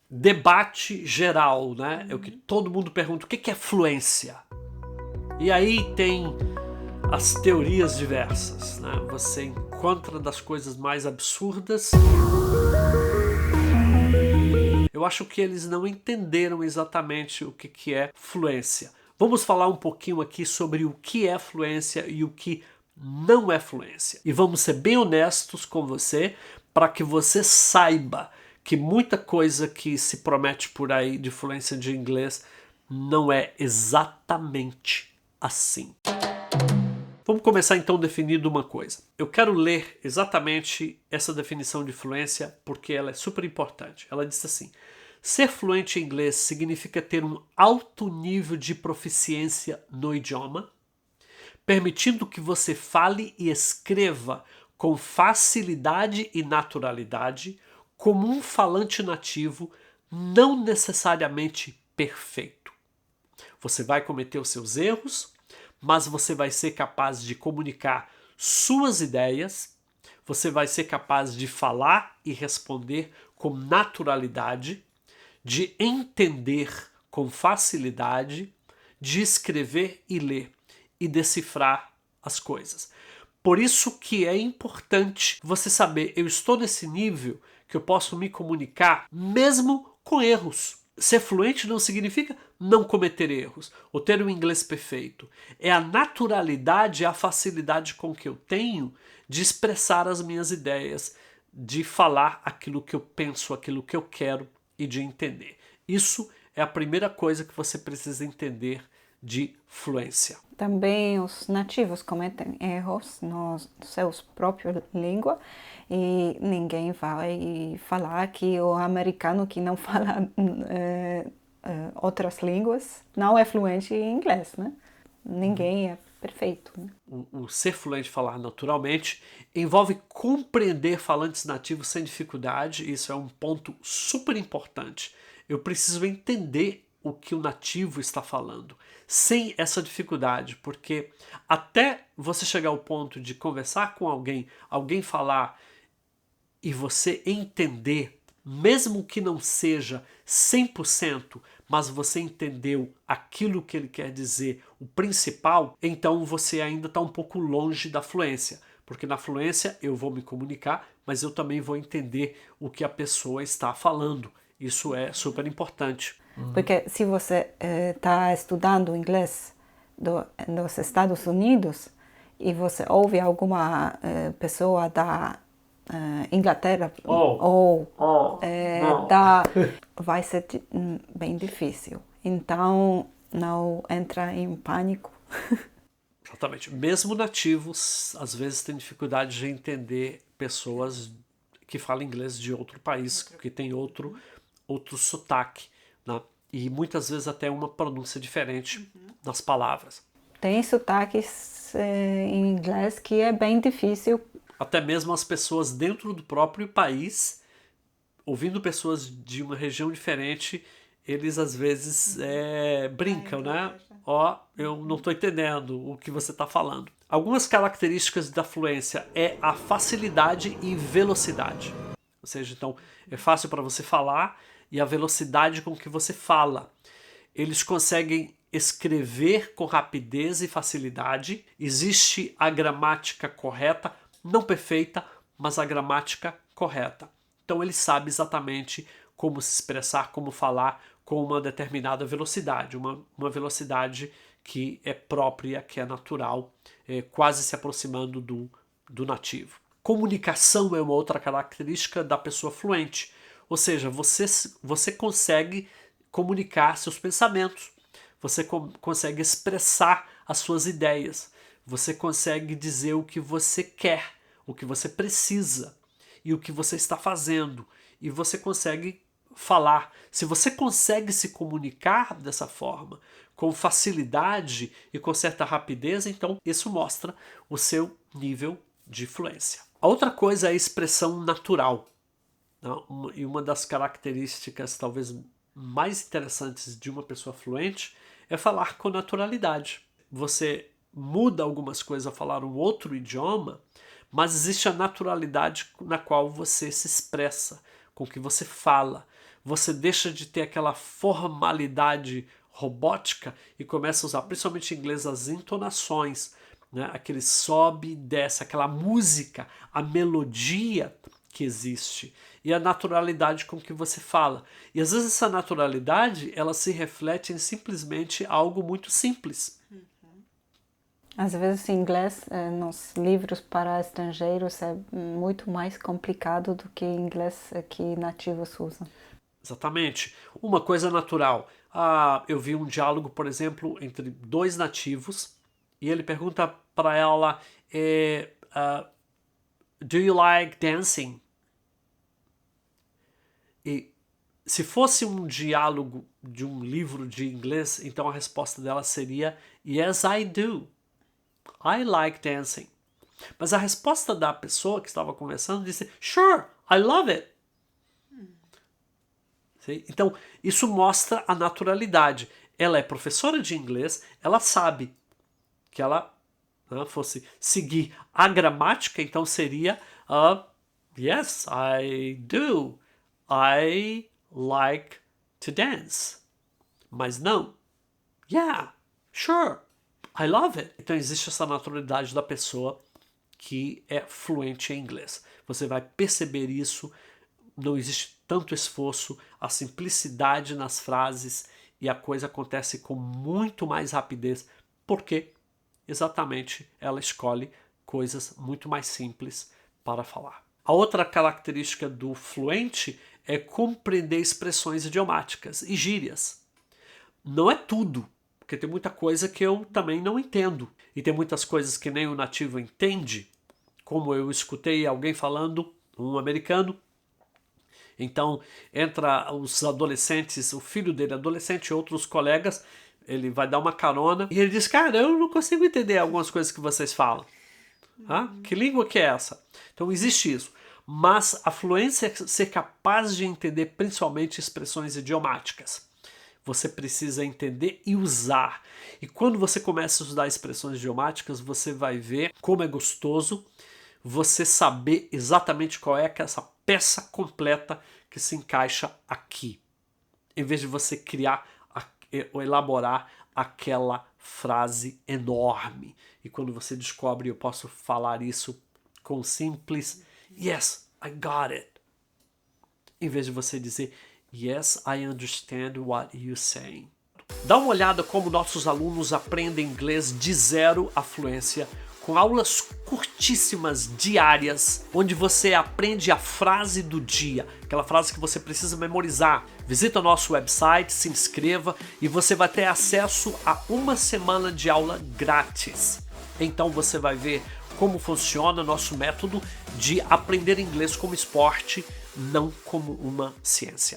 debate geral, né? É o que todo mundo pergunta, o que é fluência? E aí tem as teorias diversas, né? Você encontra das coisas mais absurdas. Eu acho que eles não entenderam exatamente o que é fluência. Vamos falar um pouquinho aqui sobre o que é fluência e o que não é fluência. E vamos ser bem honestos com você para que você saiba que muita coisa que se promete por aí de fluência de inglês não é exatamente assim. Vamos começar então definindo uma coisa. Eu quero ler exatamente essa definição de fluência porque ela é super importante. Ela diz assim: ser fluente em inglês significa ter um alto nível de proficiência no idioma, permitindo que você fale e escreva com facilidade e naturalidade, como um falante nativo, não necessariamente perfeito. Você vai cometer os seus erros, mas você vai ser capaz de comunicar suas ideias, você vai ser capaz de falar e responder com naturalidade, de entender com facilidade, de escrever e ler e decifrar as coisas. Por isso que é importante você saber, eu estou nesse nível que eu posso me comunicar mesmo com erros. Ser fluente não significa não cometer erros ou ter um inglês perfeito. É a naturalidade, a facilidade com que eu tenho de expressar as minhas ideias, de falar aquilo que eu penso, aquilo que eu quero e de entender. Isso é a primeira coisa que você precisa entender de fluência. Também os nativos cometem erros nas suas próprias línguas e ninguém vai falar que o americano que não fala outras línguas não é fluente em inglês, né? Ninguém é perfeito. Né? O ser fluente, falar naturalmente, envolve compreender falantes nativos sem dificuldade. Isso é um ponto super importante. Eu preciso entender o que o nativo está falando, sem essa dificuldade, porque até você chegar ao ponto de conversar com alguém, alguém falar e você entender, mesmo que não seja 100%, mas você entendeu aquilo que ele quer dizer, o principal, então você ainda está um pouco longe da fluência. Porque na fluência eu vou me comunicar, mas eu também vou entender o que a pessoa está falando. Isso é super importante. Porque se você está estudando inglês dos Estados Unidos e você ouve alguma pessoa da Inglaterra vai ser bem difícil. Então, não entra em pânico. Exatamente. Mesmo nativos, às vezes, têm dificuldade de entender pessoas que falam inglês de outro país, que tem outro sotaque, né? E muitas vezes até uma pronúncia diferente nas palavras. Tem sotaques em inglês que é bem difícil. Até mesmo as pessoas dentro do próprio país, ouvindo pessoas de uma região diferente, eles às vezes brincam, né? Ó, eu não estou entendendo o que você está falando. Algumas características da fluência é a facilidade e velocidade. Ou seja, então é fácil para você falar e a velocidade com que você fala. Eles conseguem escrever com rapidez e facilidade. Existe a gramática correta, não perfeita, mas a gramática correta. Então ele sabe exatamente como se expressar, como falar com uma determinada velocidade, uma velocidade que é própria, que é natural, quase se aproximando do nativo. Comunicação é uma outra característica da pessoa fluente, ou seja, você consegue comunicar seus pensamentos, você consegue expressar as suas ideias, você consegue dizer o que você quer, o que você precisa e o que você está fazendo, e você consegue falar. Se você consegue se comunicar dessa forma, com facilidade e com certa rapidez, então isso mostra o seu nível de fluência. A outra coisa é a expressão natural. E uma das características talvez mais interessantes de uma pessoa fluente é falar com naturalidade. Você muda algumas coisas ao falar um outro idioma, mas existe a naturalidade na qual você se expressa, com que você fala. você deixa de ter aquela formalidade robótica e começa a usar, principalmente em inglês, as entonações, né? Aquele sobe e desce, aquela música, a melodia que existe e a naturalidade com que você fala. E às vezes essa naturalidade, ela se reflete em simplesmente algo muito simples. Às vezes, em inglês, nos livros para estrangeiros, é muito mais complicado do que inglês que nativos usam. Exatamente. Uma coisa natural. Eu vi um diálogo, por exemplo, entre dois nativos e ele pergunta para ela: Do you like dancing? E se fosse um diálogo de um livro de inglês, então a resposta dela seria: Yes, I do. I like dancing. Mas a resposta da pessoa que estava conversando disse: Sure, I love it. Então, isso mostra a naturalidade. Ela é professora de inglês, ela sabe que ela fosse seguir a gramática, então seria Yes, I do. I like to dance. Mas não. Yeah, sure, I love it. Então existe essa naturalidade da pessoa que é fluente em inglês. Você vai perceber isso. Não existe tanto esforço, a simplicidade nas frases e a coisa acontece com muito mais rapidez, porque exatamente ela escolhe coisas muito mais simples para falar. A outra característica do fluente é compreender expressões idiomáticas e gírias. Não é tudo, porque tem muita coisa que eu também não entendo. E tem muitas coisas que nem o nativo entende, como eu escutei alguém falando, um americano. Então, entra os adolescentes, o filho dele adolescente e outros colegas, ele vai dar uma carona e ele diz: cara, eu não consigo entender algumas coisas que vocês falam. Que língua que é essa? Então existe isso. Mas a fluência é ser capaz de entender principalmente expressões idiomáticas. Você precisa entender e usar. E quando você começa a usar expressões idiomáticas, você vai ver como é gostoso você saber exatamente qual é essa peça completa que se encaixa aqui. Em vez de você criar ou elaborar aquela frase enorme. E quando você descobre, eu posso falar isso com simples Yes, I got it. Em vez de você dizer Yes, I understand what you're saying. Dá uma olhada como nossos alunos aprendem inglês de zero à fluência, com aulas curtíssimas diárias, onde você aprende a frase do dia, aquela frase que você precisa memorizar. Visita o nosso website, se inscreva e você vai ter acesso a uma semana de aula grátis. Então você vai ver como funciona nosso método de aprender inglês como esporte, não como uma ciência.